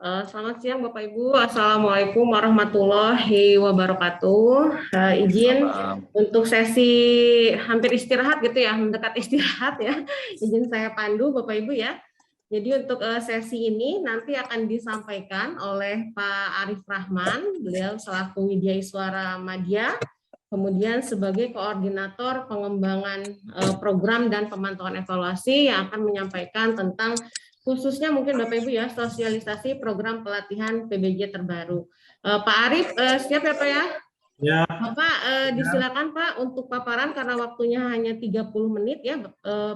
Selamat siang Bapak Ibu. Assalamualaikum warahmatullahi wabarakatuh. Izin Salam. untuk sesi hampir istirahat gitu ya, mendekat istirahat ya. Izin saya pandu Bapak Ibu ya. Jadi untuk sesi ini nanti akan disampaikan oleh Pak Arif Rahman, beliau selaku Widya Iswara Madya, kemudian sebagai koordinator pengembangan program dan pemantauan evaluasi yang akan menyampaikan tentang khususnya mungkin Bapak Ibu ya, sosialisasi program pelatihan PBJ terbaru. Pak Arif, siap ya Pak ya? Ya. Bapak, disilakan Pak untuk paparan karena waktunya hanya 30 menit ya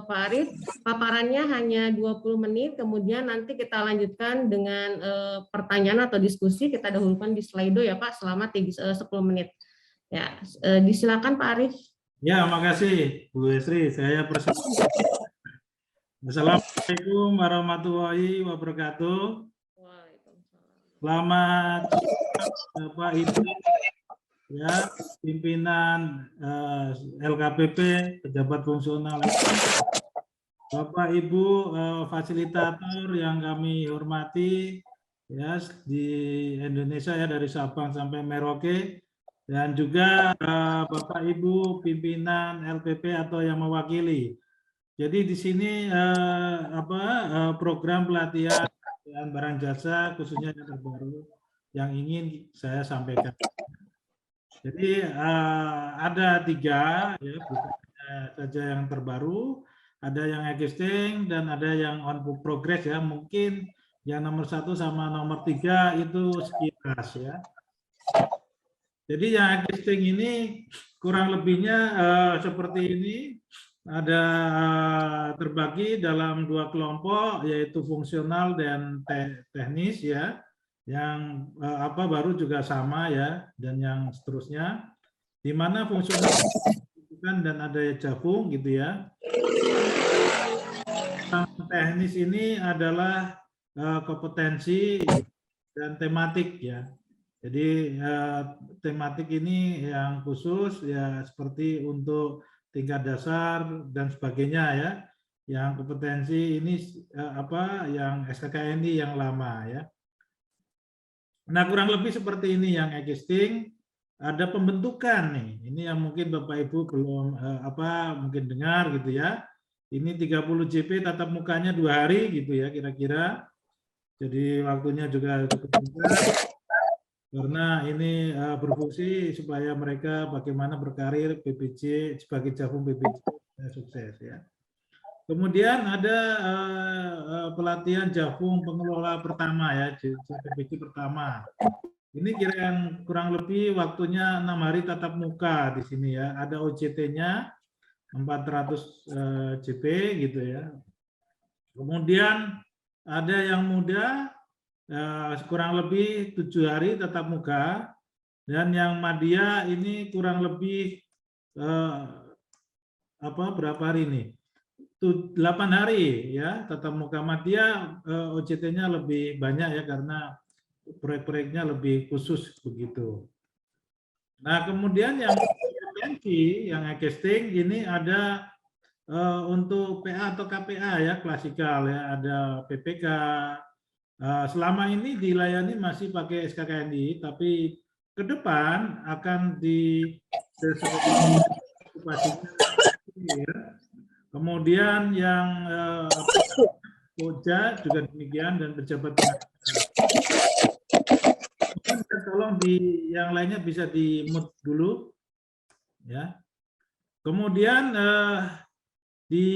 Pak Arif. Paparannya hanya 20 menit, kemudian nanti kita lanjutkan dengan pertanyaan atau diskusi. Kita dahulukan di Slido ya Pak selama 10 menit. Ya, disilakan Pak Arif. Ya, makasih Bu Esri. Saya persilakan. Assalamualaikum warahmatullahi wabarakatuh. Selamat Bapak Ibu ya, pimpinan LKPP, pejabat fungsional, Bapak Ibu fasilitator yang kami hormati ya di Indonesia ya, dari Sabang sampai Merauke, dan juga Bapak Ibu pimpinan LPP atau yang mewakili. Jadi di sini program pelatihan barang jasa khususnya yang terbaru yang ingin saya sampaikan. Jadi ada 3 ya, bukan saja yang terbaru, ada yang existing dan ada yang on progress ya. Mungkin yang nomor 1 sama nomor 3 itu sekilas ya. Jadi yang existing ini kurang lebihnya seperti ini. Ada terbagi dalam 2 kelompok, yaitu fungsional dan teknis ya, yang baru juga sama ya, dan yang seterusnya, di mana fungsional dan ada Jafung gitu ya. Teknis ini adalah kompetensi dan tematik ya. Jadi tematik ini yang khusus ya, seperti untuk tingkat dasar dan sebagainya ya. Yang kompetensi ini yang SKKNI yang lama ya. Nah, kurang lebih seperti ini yang existing. Ada pembentukan nih. Ini yang mungkin Bapak Ibu belum mungkin dengar gitu ya. Ini 30 JP tatap mukanya 2 hari gitu ya kira-kira. Jadi waktunya juga cukup singkat. Karena ini berfungsi supaya mereka bagaimana berkarir PPJ sebagai Jafung PPJ sukses ya. Kemudian ada pelatihan Jafung pengelola pertama ya, PPJ pertama. Ini kira yang kurang lebih waktunya 6 hari tatap muka di sini ya. Ada OJT-nya 400 JP gitu ya. Kemudian ada yang muda kurang lebih 7 hari tatap muka, dan yang Madya ini kurang lebih berapa hari ini? 8 hari ya tatap muka. Madya OJT-nya lebih banyak ya, karena proyek-proyeknya lebih khusus begitu. Nah, kemudian yang kompetensi yang existing ini ada untuk PA atau KPA ya, klasikal ya, ada PPK. Selama ini dilayani masih pakai SKKNI, tapi ke depan akan kemudian yang Koja juga demikian, dan pejabat tolong yang lainnya bisa di mute dulu ya. Kemudian di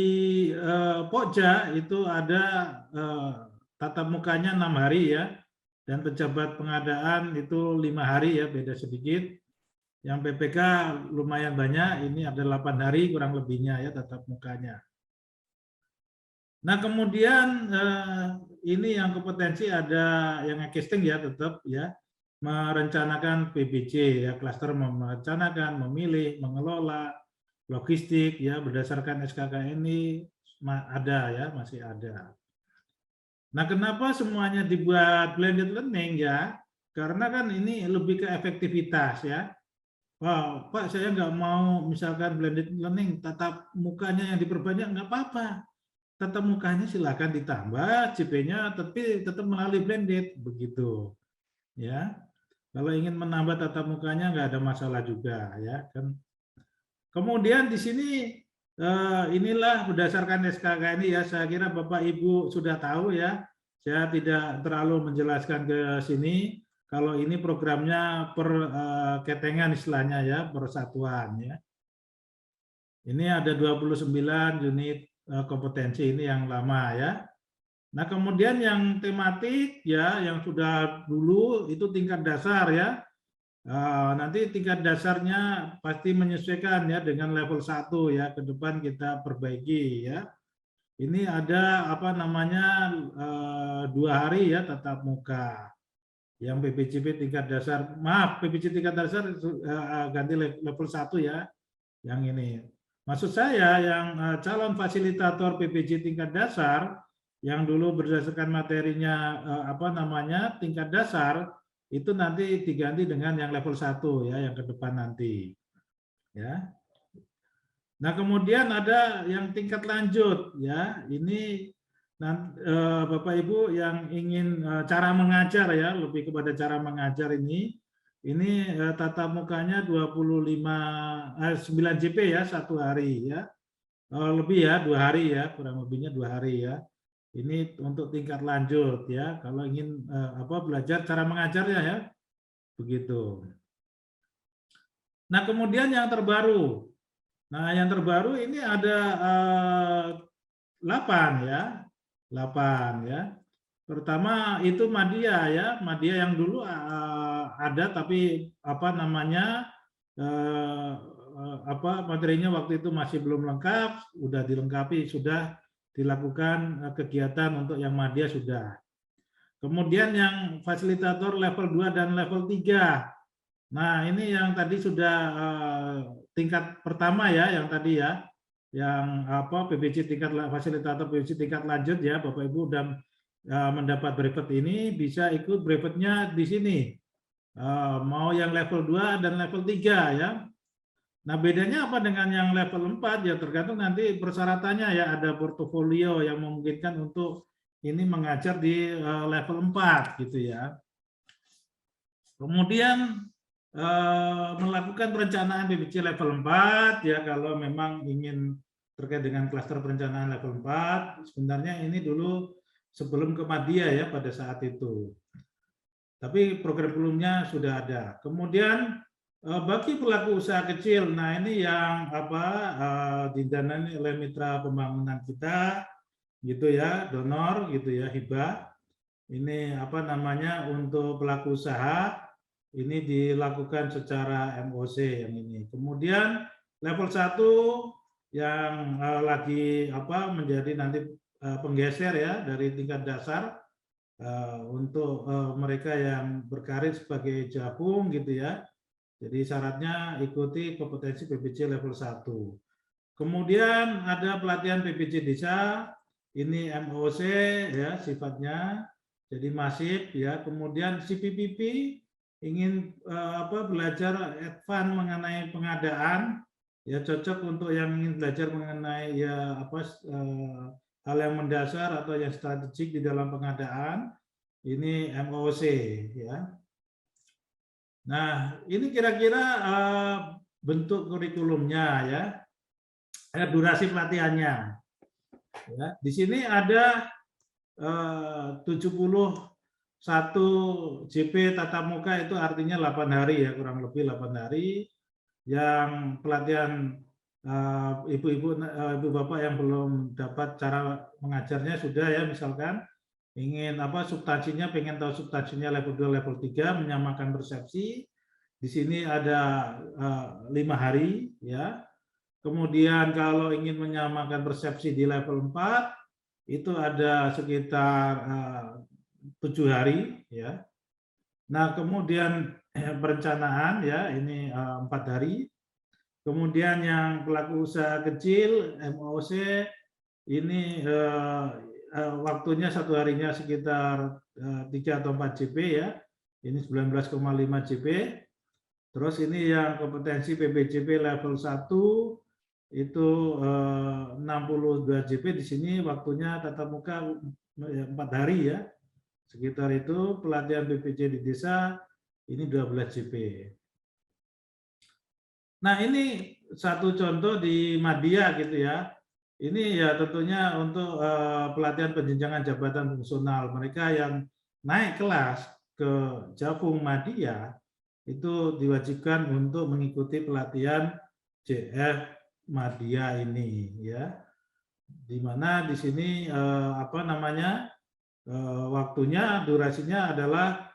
Pokja itu ada tatap mukanya 6 hari ya, dan pejabat pengadaan itu 5 hari ya, beda sedikit. Yang PPK lumayan banyak, ini ada 8 hari kurang lebihnya ya tatap mukanya. Nah, kemudian ini yang kompetensi ada yang existing ya, tetap ya, merencanakan PBJ ya, klaster merencanakan, memilih, mengelola, logistik ya, berdasarkan SKKNI ada ya, masih ada. Nah, kenapa semuanya dibuat blended learning ya? Karena kan ini lebih ke efektivitas ya. Wow, Pak, saya nggak mau misalkan blended learning, tatap mukanya yang diperbanyak, nggak apa-apa. tatap mukanya silakan ditambah, JP-nya tapi tetap melalui blended begitu. Ya, kalau ingin menambah tatap mukanya nggak ada masalah juga ya kan. Kemudian di sini inilah berdasarkan SKK ini ya, saya kira Bapak Ibu sudah tahu ya. Saya tidak terlalu menjelaskan ke sini. Kalau ini programnya per ketengan istilahnya ya, per satuan ya. Ini ada 29 unit kompetensi ini yang lama ya. Nah, kemudian yang tematik ya, yang sudah dulu itu tingkat dasar ya. Nanti tingkat dasarnya pasti menyesuaikan ya dengan level 1 ya, ke depan kita perbaiki ya. Ini ada apa namanya 2 hari ya tatap muka. Yang PPJP tingkat dasar, maaf PPJ tingkat dasar ganti level 1 ya. Yang ini. Maksud saya yang calon fasilitator PPJ tingkat dasar yang dulu berdasarkan materinya apa namanya tingkat dasar itu nanti diganti dengan yang level 1 ya, yang ke depan nanti. Ya. Nah, kemudian ada yang tingkat lanjut ya. Ini Bapak Ibu yang ingin cara mengajar ya, lebih kepada cara mengajar ini tatap mukanya 9 JP ya, 1 hari ya. Lebih ya, 2 hari ya, kurang lebihnya 2 hari ya. Ini untuk tingkat lanjut ya, kalau ingin belajar cara mengajarnya ya, begitu. Nah, kemudian yang terbaru. Nah, yang terbaru ini ada 8 ya. 8 ya. Pertama itu Madya ya, Madya yang dulu ada tapi apa namanya materinya waktu itu masih belum lengkap, sudah dilengkapi, sudah dilakukan kegiatan untuk yang Madya sudah. Kemudian yang fasilitator level 2 dan level 3. Nah, ini yang tadi sudah tingkat pertama ya, yang tadi ya. Yang PPJ tingkat fasilitator PPJ tingkat lanjut ya, Bapak Ibu udah mendapat brevet ini bisa ikut brevetnya di sini. Mau yang level 2 dan level 3 ya. Nah, bedanya apa dengan yang level 4 ya, tergantung nanti persyaratannya ya, ada portofolio yang memungkinkan untuk ini mengajar di level 4 gitu ya. Kemudian melakukan perencanaan PPJ level 4 ya, kalau memang ingin terkait dengan klaster perencanaan level 4, sebenarnya ini dulu sebelum ke Madya ya pada saat itu. Tapi program sebelumnya sudah ada. Kemudian bagi pelaku usaha kecil, nah ini yang didanai oleh mitra pembangunan kita, gitu ya, donor, gitu ya, hibah. Ini apa namanya untuk pelaku usaha, ini dilakukan secara MOC yang ini. Kemudian level 1 yang lagi menjadi nanti penggeser ya dari tingkat dasar untuk mereka yang berkarir sebagai jabung gitu ya. Jadi syaratnya ikuti kompetensi PPJ level 1. Kemudian ada pelatihan PPJ desa, ini MOC ya sifatnya, jadi masif ya. Kemudian CPPP ingin belajar advance mengenai pengadaan, ya cocok untuk yang ingin belajar mengenai ya hal yang mendasar atau yang strategik di dalam pengadaan, ini MOC ya. Nah, ini kira-kira bentuk kurikulumnya ya, durasi pelatihannya. Ya, di sini ada 71 JP tatap muka, itu artinya 8 hari ya, kurang lebih 8 hari. Yang pelatihan ibu-ibu, ibu-bapak yang belum dapat cara mengajarnya sudah ya, misalkan ingin substansinya, pengen tahu substansinya level 2, level 3, menyamakan persepsi. Di sini ada 5 hari ya. Kemudian kalau ingin menyamakan persepsi di level 4 itu ada sekitar 7 hari ya. Nah, kemudian perencanaan ya, ini 4 hari. Kemudian yang pelaku usaha kecil MOC ini waktunya 1 harinya sekitar 3 atau 4 JP ya. Ini 19,5 JP. Terus ini yang kompetensi PPJP level 1 itu 62 JP. Di sini waktunya tatap muka 4 hari ya, sekitar itu. Pelatihan PPC di desa ini 12 JP. Nah, ini satu contoh di Madya gitu ya. Ini ya tentunya untuk pelatihan penjenjangan jabatan fungsional. Mereka yang naik kelas ke Jafung Madya itu diwajibkan untuk mengikuti pelatihan JF Madya ini ya. Di mana di sini waktunya, durasinya adalah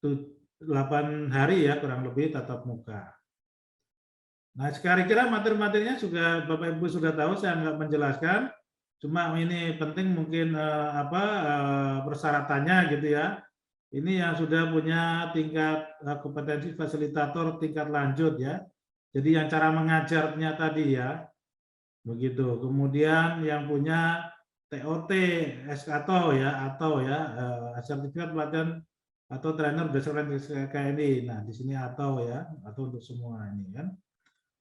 8 hari ya kurang lebih tatap muka. Nah, kira-kira materi-materinya juga Bapak Ibu sudah tahu, saya nggak menjelaskan. Cuma ini penting mungkin persyaratannya gitu ya. Ini yang sudah punya tingkat kompetensi fasilitator tingkat lanjut ya. Jadi yang cara mengajarnya tadi ya, begitu. Kemudian yang punya TOT, SKATO ya, atau ya sertifikat pelatihan atau trainer berdasarkan KNI. Nah, di sini atau ya, atau untuk semua ini kan.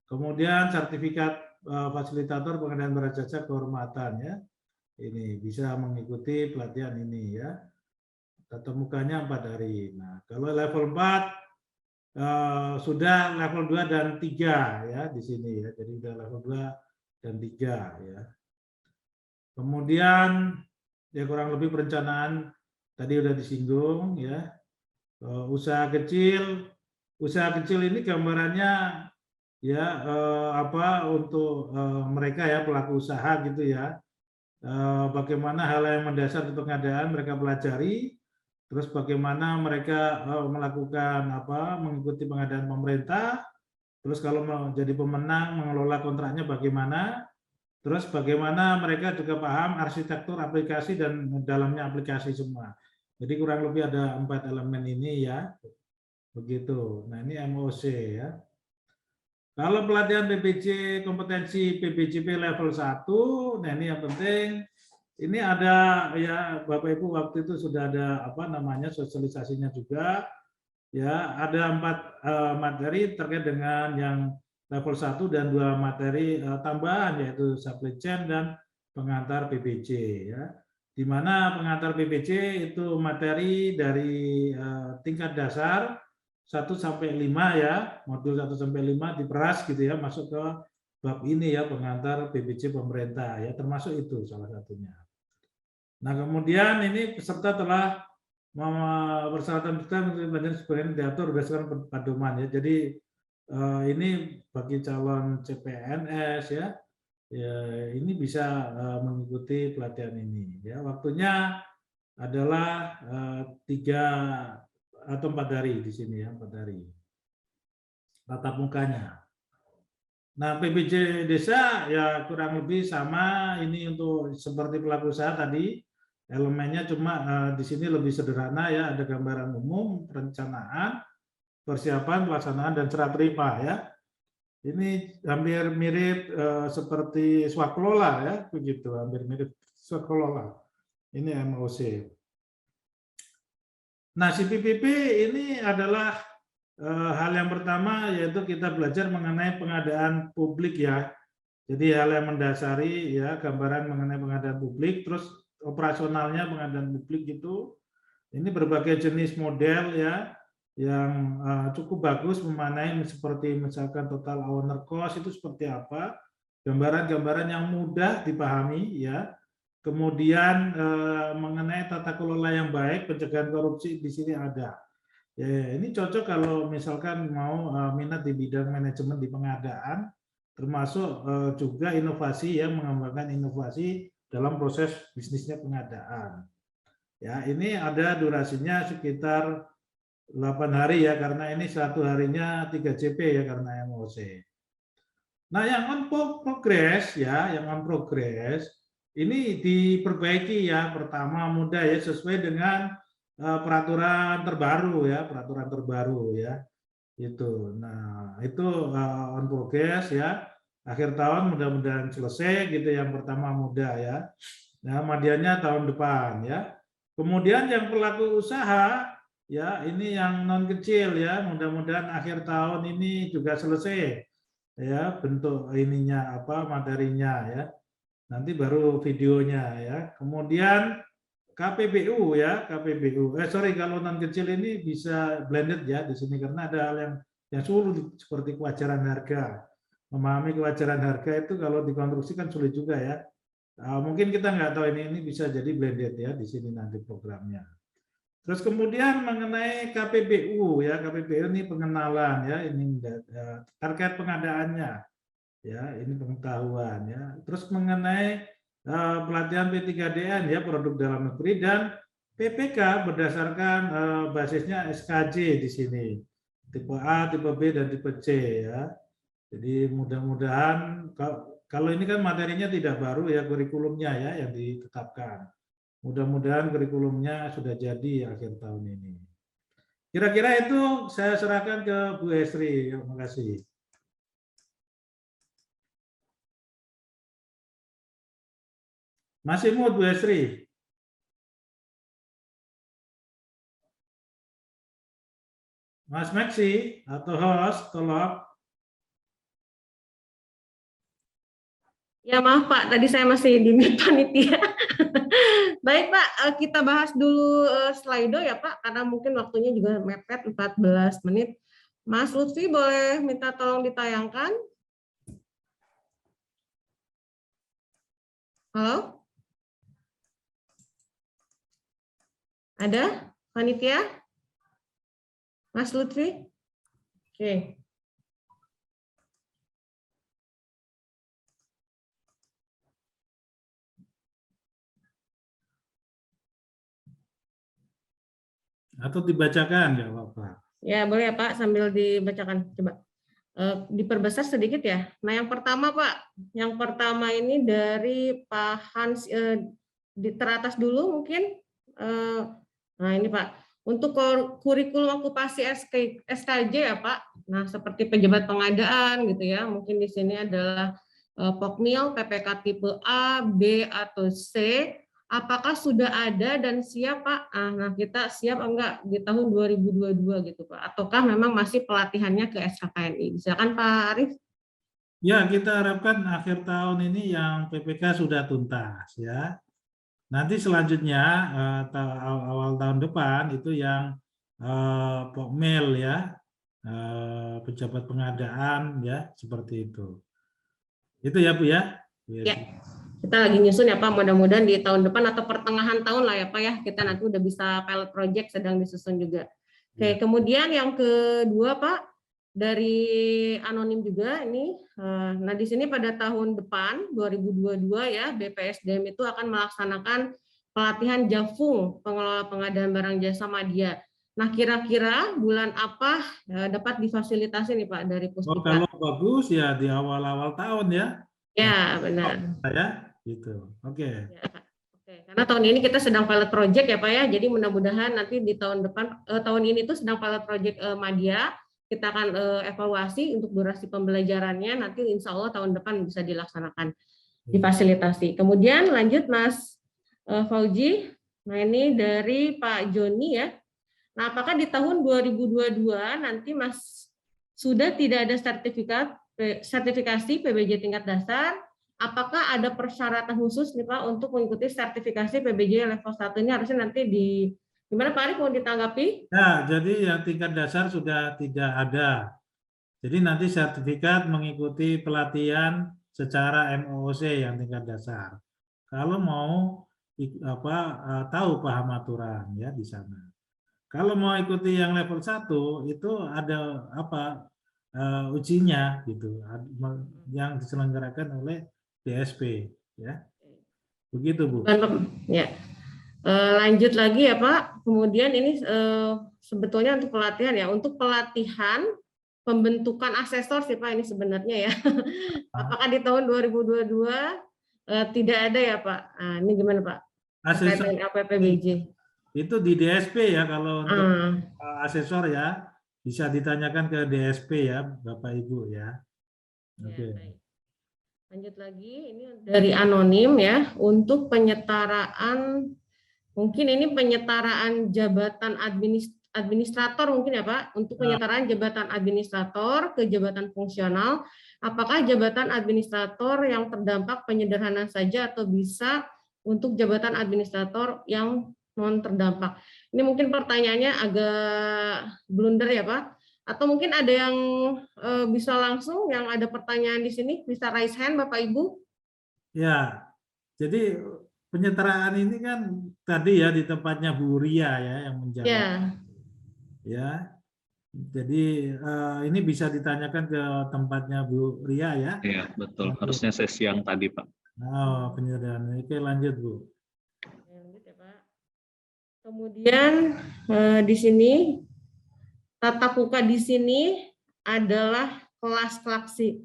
Kemudian sertifikat fasilitator pengadaan barang jasa kehormatan ya. Ini bisa mengikuti pelatihan ini ya. Tatap mukanya 4 hari. Nah, kalau level 4 sudah level 2 dan 3 ya di sini ya. Jadi sudah level 2 dan 3 ya. Kemudian ya kurang lebih perencanaan tadi sudah disinggung ya. Usaha kecil ini gambarannya ya untuk mereka ya pelaku usaha gitu ya, bagaimana hal yang mendasar di pengadaan mereka pelajari, terus bagaimana mereka melakukan mengikuti pengadaan pemerintah, terus kalau mau jadi pemenang mengelola kontraknya bagaimana, terus bagaimana mereka juga paham arsitektur aplikasi dan dalamnya aplikasi semua. Jadi kurang lebih ada 4 elemen ini ya, begitu. Nah, ini MOC ya. Kalau pelatihan PPC kompetensi PPJP level 1, nah ini yang penting, ini ada ya Bapak Ibu waktu itu sudah ada sosialisasinya juga, ya ada 4 materi terkait dengan yang level 1 dan 2 materi tambahan yaitu supply chain dan pengantar PPC ya. Di mana pengantar PPC itu materi dari tingkat dasar 1 sampai 5 ya, modul 1 sampai 5 diperas gitu ya, masuk ke bab ini ya, pengantar PPC pemerintah ya, termasuk itu salah satunya. Nah, kemudian ini peserta telah persyaratan sebenarnya diatur berdasarkan pedoman ya. Jadi ini bagi calon CPNS ya, ini bisa mengikuti pelatihan ini ya. Waktunya adalah 3 atau 4 hari di sini ya, 4 hari tatap mukanya. Nah, PPJ desa ya kurang lebih sama ini untuk seperti pelaku usaha tadi, elemennya cuma di sini lebih sederhana ya, ada gambaran umum, perencanaan, persiapan, pelaksanaan dan serah terima ya. Ini hampir mirip seperti swakelola ya, begitu, hampir mirip swakelola. Ini MOC. Nah, CPPP ini adalah hal yang pertama yaitu kita belajar mengenai pengadaan publik ya. Jadi hal yang mendasari ya, gambaran mengenai pengadaan publik, terus operasionalnya pengadaan publik itu ini berbagai jenis model ya yang cukup bagus memanai seperti misalkan total owner cost itu seperti apa, gambaran-gambaran yang mudah dipahami ya. Kemudian mengenai tata kelola yang baik, pencegahan korupsi di sini ada. Ya, ini cocok kalau misalkan mau minat di bidang manajemen di pengadaan, termasuk juga inovasi yang mengembangkan inovasi dalam proses bisnisnya pengadaan. Ya, ini ada durasinya sekitar 8 hari ya, karena ini 1 harinya 3 JP ya karena MOC. Nah, yang on progress ya, yang on progress ini diperbaiki ya. Pertama mudah ya, sesuai dengan peraturan terbaru ya, itu. Nah, itu on progress ya. Akhir tahun mudah-mudahan selesai gitu. Yang pertama mudah ya. Nah, medianya tahun depan ya. Kemudian yang pelaku usaha ya, ini yang non kecil ya, mudah-mudahan akhir tahun ini juga selesai. ya bentuk ininya apa materinya ya. Nanti baru videonya ya. Kemudian KPBU ya, KPBU. Sorry, kalau non kecil ini bisa blended ya di sini karena ada hal yang sulit seperti kewajaran harga. Memahami kewajaran harga itu kalau dikonstruksi kan sulit juga ya. Mungkin kita nggak tahu ini bisa jadi blended ya di sini nanti programnya. Terus kemudian mengenai KPBU ya, KPBU ini pengenalan ya, ini terkait pengadaannya ya, ini pengetahuan ya. Terus mengenai pelatihan P3DN ya, produk dalam negeri, dan PPK berdasarkan basisnya SKJ di sini, tipe A, tipe B, dan tipe C ya. Jadi mudah-mudahan kalau ini kan materinya tidak baru ya, kurikulumnya ya yang ditetapkan. Mudah-mudahan kurikulumnya sudah jadi akhir tahun ini. Kira-kira itu saya serahkan ke Bu Esri. Terima kasih. Masih mood Bu Esri? Mas Maxi atau host, tolong. Ya maaf Pak, tadi saya masih di mute panitia. Baik Pak, kita bahas dulu Slido ya Pak, karena mungkin waktunya juga mepet 14 menit. Mas Lutfi boleh minta tolong ditayangkan? Halo? Ada panitia? Mas Lutfi? Oke. Atau dibacakan nggak apa-apa. Ya boleh ya Pak, sambil dibacakan. Coba diperbesar sedikit ya. Nah yang pertama Pak, yang pertama ini dari Pak Hans, di teratas dulu mungkin. Nah ini Pak, untuk kurikulum okupasi SKJ ya Pak. Nah seperti pejabat pengadaan gitu ya, mungkin di sini adalah POKMIL, PPK tipe A, B, atau C. Apakah sudah ada dan siap Pak? Nah kita siap enggak di tahun 2022 gitu Pak? Ataukah memang masih pelatihannya ke SKKNI? Silakan Pak Arif. Ya, kita harapkan akhir tahun ini yang PPK sudah tuntas ya. Nanti selanjutnya awal tahun depan itu yang POKMIL ya, pejabat pengadaan ya, seperti itu. Itu ya Bu ya. Ya, kita lagi nyusun ya Pak, mudah-mudahan di tahun depan atau pertengahan tahun lah ya Pak ya, kita nanti udah bisa pilot project sedang disusun juga. Oke, kemudian yang kedua Pak, dari anonim juga ini, nah di sini pada tahun depan 2022 ya, BPSDM itu akan melaksanakan pelatihan JAFUNG, pengelola pengadaan barang jasa media. Nah kira-kira bulan apa dapat difasilitasi nih Pak dari Puspika? Kalau bagus ya di awal-awal tahun ya. Ya benar. Ya, gitu. Oke. Ya, oke. Karena tahun ini kita sedang pilot project ya Pak ya, jadi mudah-mudahan nanti di tahun depan, tahun ini tuh sedang pilot project Madya, kita akan evaluasi untuk durasi pembelajarannya, nanti insya Allah tahun depan bisa dilaksanakan, difasilitasi. Kemudian lanjut Mas Fauji, nah ini dari Pak Joni ya. Nah apakah di tahun 2022 nanti Mas sudah tidak ada sertifikasi PBJ tingkat dasar? Apakah ada persyaratan khusus nih Pak untuk mengikuti sertifikasi PBJ level 1 ini? Harusnya nanti gimana Pak Arif mau ditanggapi? Ya, jadi yang tingkat dasar sudah tidak ada. Jadi nanti sertifikat mengikuti pelatihan secara MOOC yang tingkat dasar. Kalau mau tahu paham aturan ya di sana. Kalau mau ikuti yang level 1 itu ada ujinya gitu yang diselenggarakan oleh DSP ya. Begitu Bu. Ya. Lanjut lagi ya Pak. Kemudian ini sebetulnya untuk pelatihan ya, untuk pelatihan pembentukan asesor sih Pak ini sebenarnya ya. Apakah di tahun 2022 tidak ada ya Pak? Nah, ini gimana Pak? Asesor APPBJ. Itu di DSP ya kalau untuk asesor ya, bisa ditanyakan ke DSP ya Bapak Ibu ya. Oke. Ya, lanjut lagi, ini dari anonim ya, untuk penyetaraan, mungkin ini penyetaraan jabatan administrator mungkin ya Pak, untuk penyetaraan jabatan administrator ke jabatan fungsional, apakah jabatan administrator yang terdampak penyederhanaan saja atau bisa untuk jabatan administrator yang non terdampak? Ini mungkin pertanyaannya agak blunder ya Pak, atau mungkin ada yang bisa langsung, yang ada pertanyaan di sini, bisa raise hand Bapak Ibu? Ya, jadi penyetaraan ini kan tadi ya di tempatnya Bu Ria ya yang menjawab. Ya. Ya, jadi ini bisa ditanyakan ke tempatnya Bu Ria ya. Iya, betul. Harusnya sesi yang tadi, Pak. Oh, penyetaraan. Oke, lanjut Bu. Lanjut ya Pak. Kemudian di sini tatap muka di sini adalah kelas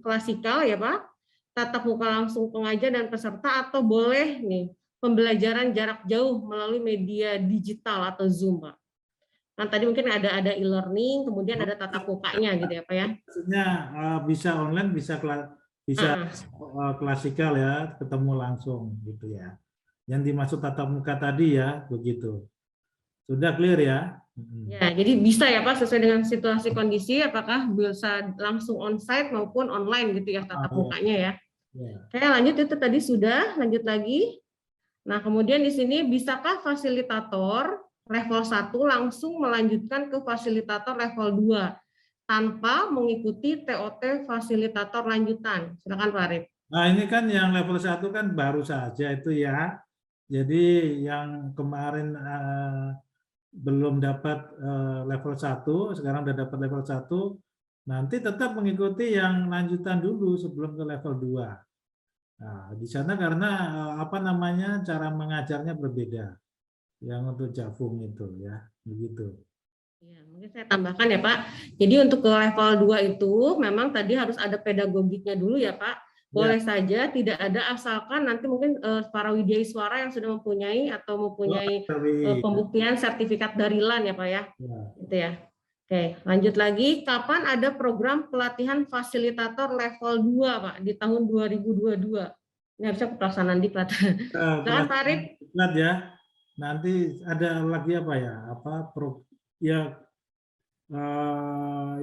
klasikal ya Pak. Tatap muka langsung pengajar dan peserta, atau boleh nih pembelajaran jarak jauh melalui media digital atau Zoom Pak. Kan tadi mungkin ada e-learning, kemudian ada tatap mukanya gitu ya Pak ya. Maksudnya bisa online, bisa klasikal ya, ketemu langsung gitu ya. Yang dimaksud tatap muka tadi ya, begitu. Sudah clear ya? Ya, jadi bisa ya Pak, sesuai dengan situasi kondisi, apakah bisa langsung onsite maupun online gitu ya tatap mukanya ya. Oke, lanjut, itu tadi sudah, lanjut lagi. Nah, kemudian di sini bisakah fasilitator level 1 langsung melanjutkan ke fasilitator level 2 tanpa mengikuti TOT fasilitator lanjutan? Silakan Pak Arif. Nah, ini kan yang level 1 kan baru saja itu ya. Jadi yang kemarin belum dapat level 1, sekarang udah dapat level 1, nanti tetap mengikuti yang lanjutan dulu sebelum ke level 2. Nah, di sana karena cara mengajarnya berbeda. Yang untuk Jafung itu ya, begitu. Ya, mungkin saya tambahkan ya Pak. Jadi untuk ke level 2 itu memang tadi harus ada pedagogiknya dulu ya Pak. Boleh saja tidak ada, asalkan nanti mungkin para widyaswara yang sudah mempunyai atau mempunyai pembuktian sertifikat dari LAN ya Pak ya. Gitu ya. Oke, lanjut lagi. Kapan ada program pelatihan fasilitator level 2 Pak di tahun 2022? Ini harusnya pelaksanaan diklat. Silakan Pak Arif. Diklat ya. Nanti ada lagi apa ya?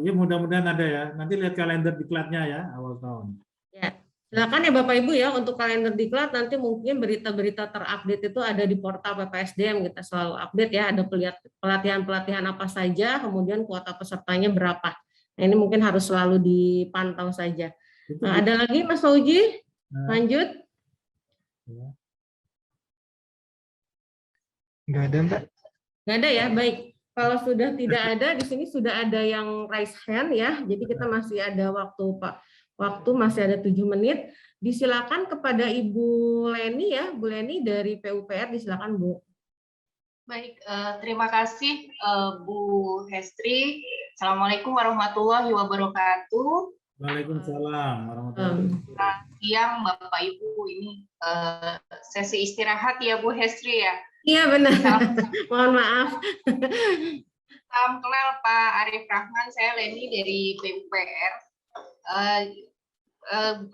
Ya mudah-mudahan ada ya. Nanti lihat kalender diklatnya ya awal tahun. Ya, silakan ya Bapak Ibu ya, untuk kalender diklat nanti mungkin berita-berita terupdate itu ada di portal PPSDM, kita selalu update ya, ada pelatihan-pelatihan apa saja, kemudian kuota pesertanya berapa. Nah, ini mungkin harus selalu dipantau saja. Nah, ada lagi Mas Fauji? Lanjut. Nggak ada, Mbak. Nggak ada ya, baik. Kalau sudah tidak ada, di sini sudah ada yang raise hand ya, jadi kita masih ada waktu Pak. Waktu masih ada 7 menit. Disilakan kepada Ibu Leni ya, Bu Leni dari PUPR, disilakan Bu. Baik, terima kasih Bu Hestri. Assalamualaikum warahmatullahi wabarakatuh. Waalaikumsalam warahmatullahi wabarakatuh. Siang Bapak Ibu, ini sesi istirahat ya Bu Hestri ya? Iya benar. Mohon maaf. Salam kenal Pak Arif Rahman, saya Leni dari PUPR.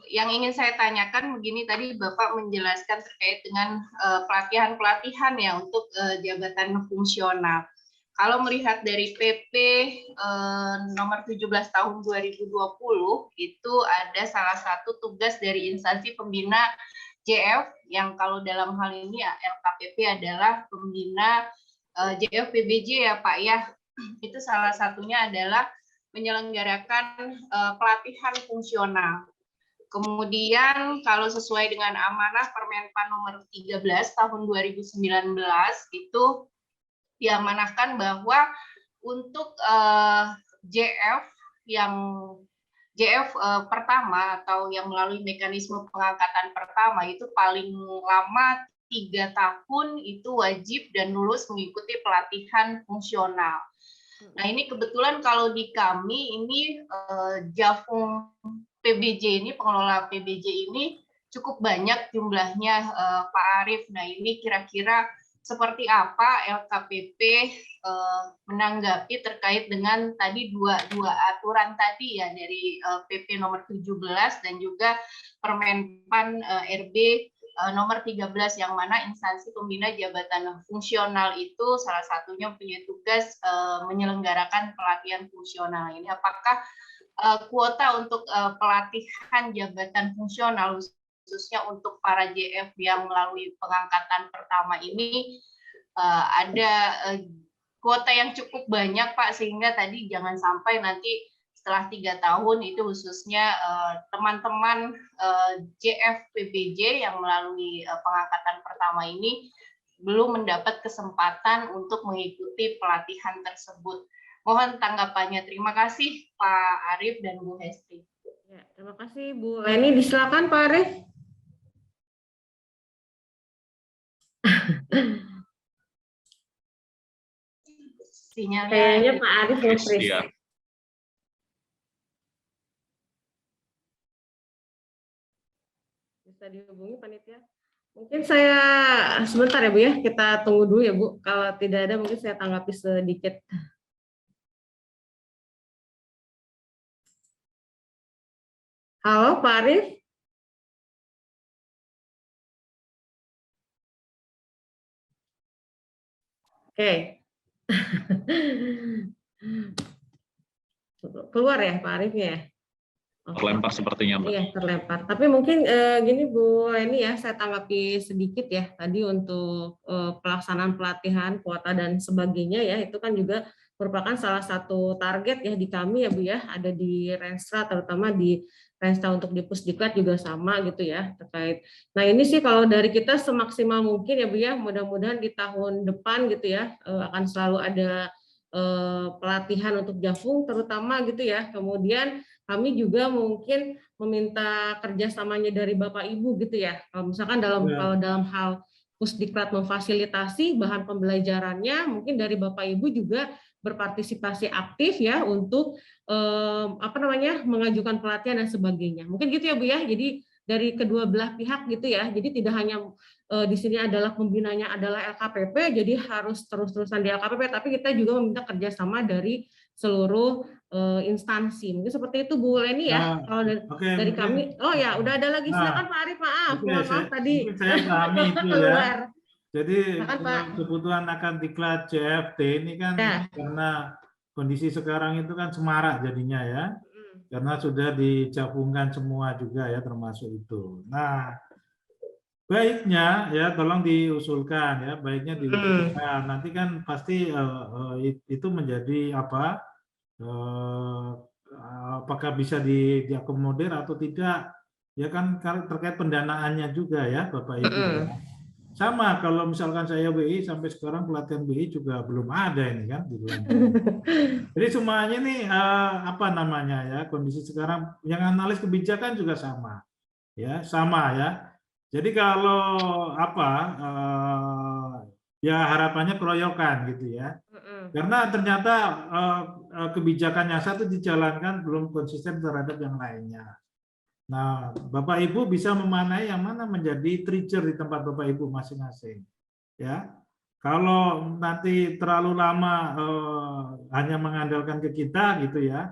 Yang ingin saya tanyakan begini, tadi Bapak menjelaskan terkait dengan pelatihan-pelatihan ya untuk jabatan fungsional. Kalau melihat dari PP nomor 17 tahun 2020 itu ada salah satu tugas dari instansi pembina JF yang kalau dalam hal ini LKPP adalah pembina JF PBJ ya Pak ya. Itu salah satunya adalah menyelenggarakan pelatihan fungsional. Kemudian kalau sesuai dengan amanah Permenpan nomor 13 tahun 2019 itu diamanahkan bahwa untuk JF pertama atau yang melalui mekanisme pengangkatan pertama itu paling lama 3 tahun itu wajib dan lulus mengikuti pelatihan fungsional. Nah ini kebetulan kalau di kami ini Jafung PBJ ini, pengelola PBJ ini cukup banyak jumlahnya Pak Arif. Nah ini kira-kira seperti apa LKPP menanggapi terkait dengan tadi dua aturan tadi ya dari PP nomor 17 dan juga Permenpan RB nomor 13 yang mana instansi pembina jabatan fungsional itu salah satunya punya tugas menyelenggarakan pelatihan fungsional. Ini apakah kuota untuk pelatihan jabatan fungsional khususnya untuk para JF yang melalui pengangkatan pertama ini ada kuota yang cukup banyak Pak, sehingga tadi jangan sampai nanti setelah 3 tahun itu khususnya teman-teman JF PBJ yang melalui pengangkatan pertama ini belum mendapat kesempatan untuk mengikuti pelatihan tersebut. Mohon tanggapannya. Terima kasih Pak Arief dan Bu Hesti. Ya, terima kasih Bu Leni. Disilakan Pak Arief. Sinyalnya Kayaknya Pak Arief nge-freeze. Iya. Bisa dihubungi panitia. Mungkin saya sebentar ya Bu ya, kita tunggu dulu ya Bu. Kalau tidak ada mungkin saya tanggapi sedikit. Halo Pak Arief. Oke. Keluar ya Pak Arief ya? Terlempar sepertinya, Mbak. Iya, terlempar. Tapi mungkin gini Bu Leni ya, saya tanggapi sedikit ya. Tadi untuk pelaksanaan pelatihan, kuota dan sebagainya ya, itu kan juga merupakan salah satu target ya di kami ya Bu ya. Ada di Renstra, terutama di Renstra untuk di Pusdiklat juga sama gitu ya terkait. Nah ini sih kalau dari kita semaksimal mungkin ya Bu ya, mudah-mudahan di tahun depan gitu ya akan selalu ada pelatihan untuk Jafung terutama gitu ya. Kemudian kami juga mungkin meminta kerjasamanya dari Bapak Ibu gitu ya. Kalau misalkan kalau dalam hal Pusdiklat memfasilitasi bahan pembelajarannya, mungkin dari Bapak Ibu juga berpartisipasi aktif ya untuk mengajukan pelatihan dan sebagainya. Mungkin gitu ya Bu ya. Jadi dari kedua belah pihak gitu ya. Jadi tidak hanya di sini adalah pembinanya adalah LKPP, jadi harus terus-terusan di LKPP, tapi kita juga meminta kerjasama dari seluruh instansi. Mungkin seperti itu Bu Leni ya. Kalau dari kami, oh ya udah ada lagi. Silakan Pak Arief, maaf, maaf tadi. Saya pahami itu keluar. Ya. Jadi Silakan, kebutuhan akan diklat CFT ini kan karena kondisi sekarang itu kan semarak jadinya ya. Karena sudah dicabungkan semua juga ya termasuk itu. Nah, baiknya ya tolong diusulkan ya, baiknya diusulkan. Nanti kan pasti itu menjadi apa? Apakah bisa diakomodir atau tidak? Ya kan terkait pendanaannya juga ya, Bapak Ibu. Ya. Sama kalau misalkan saya BI sampai sekarang pelatihan BI juga belum ada ini kan di bulan. Jadi semuanya nih apa namanya ya, kondisi sekarang yang analis kebijakan juga sama. Ya, sama ya. Jadi kalau apa ya harapannya keroyokan gitu ya. Karena ternyata kebijakan yang satu dijalankan belum konsisten terhadap yang lainnya. Nah, Bapak Ibu bisa memanai yang mana menjadi trigger di tempat Bapak Ibu masing-masing. Ya, kalau nanti terlalu lama hanya mengandalkan ke kita gitu ya,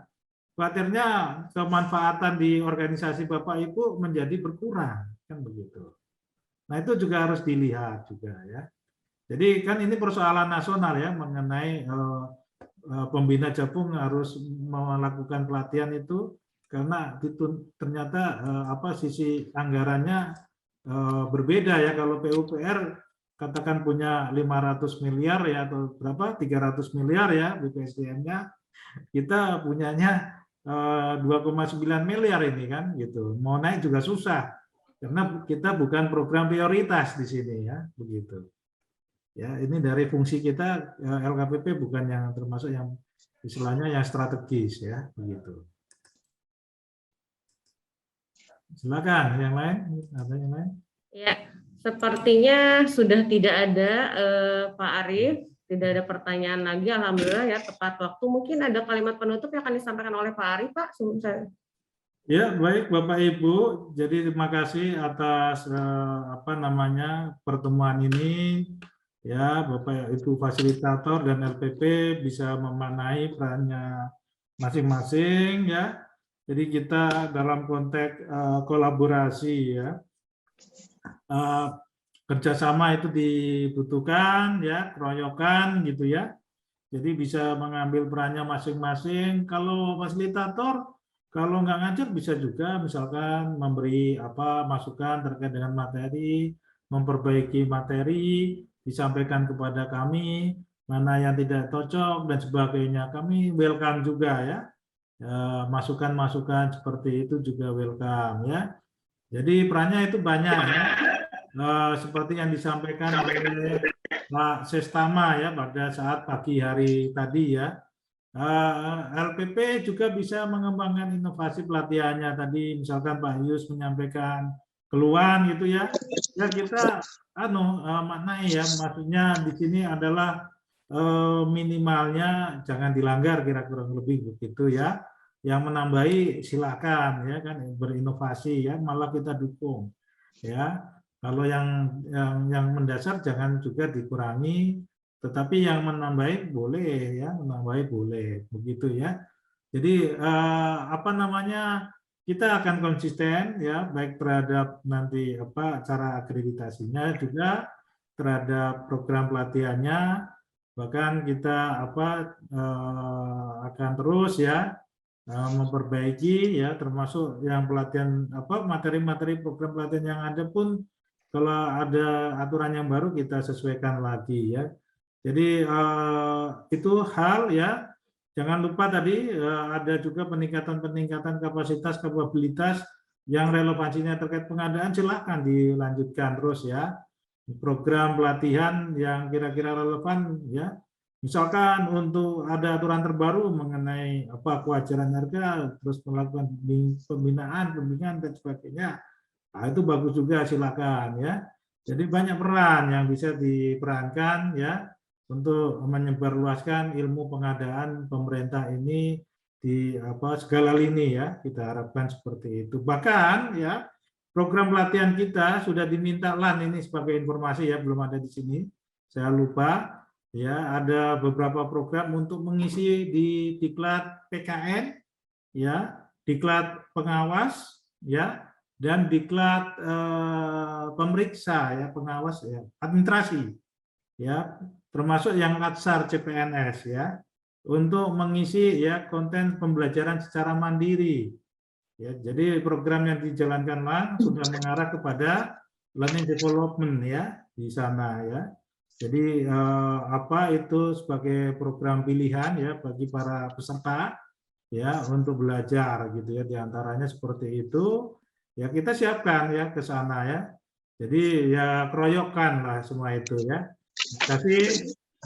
khawatirnya kemanfaatan di organisasi Bapak Ibu menjadi berkurang kan begitu. Nah itu juga harus dilihat juga ya. Jadi kan ini persoalan nasional ya mengenai pembina Jafung harus melakukan pelatihan itu. Karena ternyata sisi anggarannya berbeda ya, kalau PUPR katakan punya 500 miliar ya atau berapa 300 miliar ya BPSDM-nya, kita punyanya 2,9 miliar ini kan gitu. Mau naik juga susah karena kita bukan program prioritas di sini ya begitu. Ya ini dari fungsi kita LKPP bukan yang termasuk yang istilahnya yang strategis ya begitu. Silakan, yang lain? Ada yang lain? Ya, sepertinya sudah tidak ada Pak Arief, tidak ada pertanyaan lagi. Alhamdulillah ya, tepat waktu. Mungkin ada kalimat penutup yang akan disampaikan oleh Pak Arief, Pak. Ya, baik Bapak Ibu. Jadi terima kasih atas pertemuan ini. Ya, Bapak Ibu fasilitator dan LPP bisa memanai perannya masing-masing ya. Jadi kita dalam konteks kolaborasi ya, kerjasama itu dibutuhkan, ya, keroyokan gitu ya. Jadi bisa mengambil perannya masing-masing. Kalau fasilitator, kalau nggak ngajar bisa juga misalkan memberi masukan terkait dengan materi, memperbaiki materi, disampaikan kepada kami, mana yang tidak cocok dan sebagainya. Kami welcome juga ya. Masukan-masukan seperti itu juga welcome ya. Jadi perannya itu banyak ya. Seperti yang disampaikan oleh Pak Sestama ya pada saat pagi hari tadi ya. LPP juga bisa mengembangkan inovasi pelatihannya tadi, misalkan Pak Yus menyampaikan keluhan gitu ya. Ya kita maknai ya, maksudnya di sini adalah minimalnya jangan dilanggar, kira-kira lebih begitu ya. Yang menambahi silakan ya kan, berinovasi ya, malah kita dukung ya. Kalau yang mendasar jangan juga dikurangi, tetapi yang menambahi boleh ya, menambahi boleh begitu ya. Jadi kita akan konsisten ya, baik terhadap nanti cara akreditasinya, juga terhadap program pelatihannya. Bahkan kita akan terus ya memperbaiki ya, termasuk yang pelatihan materi-materi program pelatihan yang ada pun, kalau ada aturan yang baru kita sesuaikan lagi ya. Jadi itu hal ya. Jangan lupa tadi ada juga peningkatan kapasitas, kapabilitas yang relevansinya terkait pengadaan, silakan dilanjutkan terus ya. Program pelatihan yang kira-kira relevan ya. Misalkan untuk ada aturan terbaru mengenai kewajaran harga, terus melakukan pembinaan, pembimbingan dan sebagainya. Nah, itu bagus juga, silakan ya. Jadi banyak peran yang bisa diperankan ya untuk menyebarluaskan ilmu pengadaan pemerintah ini di segala lini ya. Kita harapkan seperti itu. Bahkan ya program pelatihan kita sudah diminta LAN, ini sebagai informasi ya, belum ada di sini. Saya lupa ya, ada beberapa program untuk mengisi di diklat PKN ya, diklat pengawas ya, dan diklat pemeriksa ya, pengawas ya, administrasi ya, termasuk yang latsar CPNS ya, untuk mengisi ya konten pembelajaran secara mandiri ya. Jadi program yang dijalankan sudah mengarah kepada learning development ya di sana ya. Jadi itu sebagai program pilihan ya bagi para peserta ya untuk belajar gitu ya, diantaranya seperti itu. Ya kita siapkan ya ke sana ya. Jadi ya keroyokan lah semua itu ya. Terima kasih.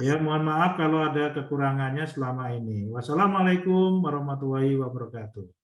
Ya mohon maaf kalau ada kekurangannya selama ini. Wassalamualaikum warahmatullahi wabarakatuh.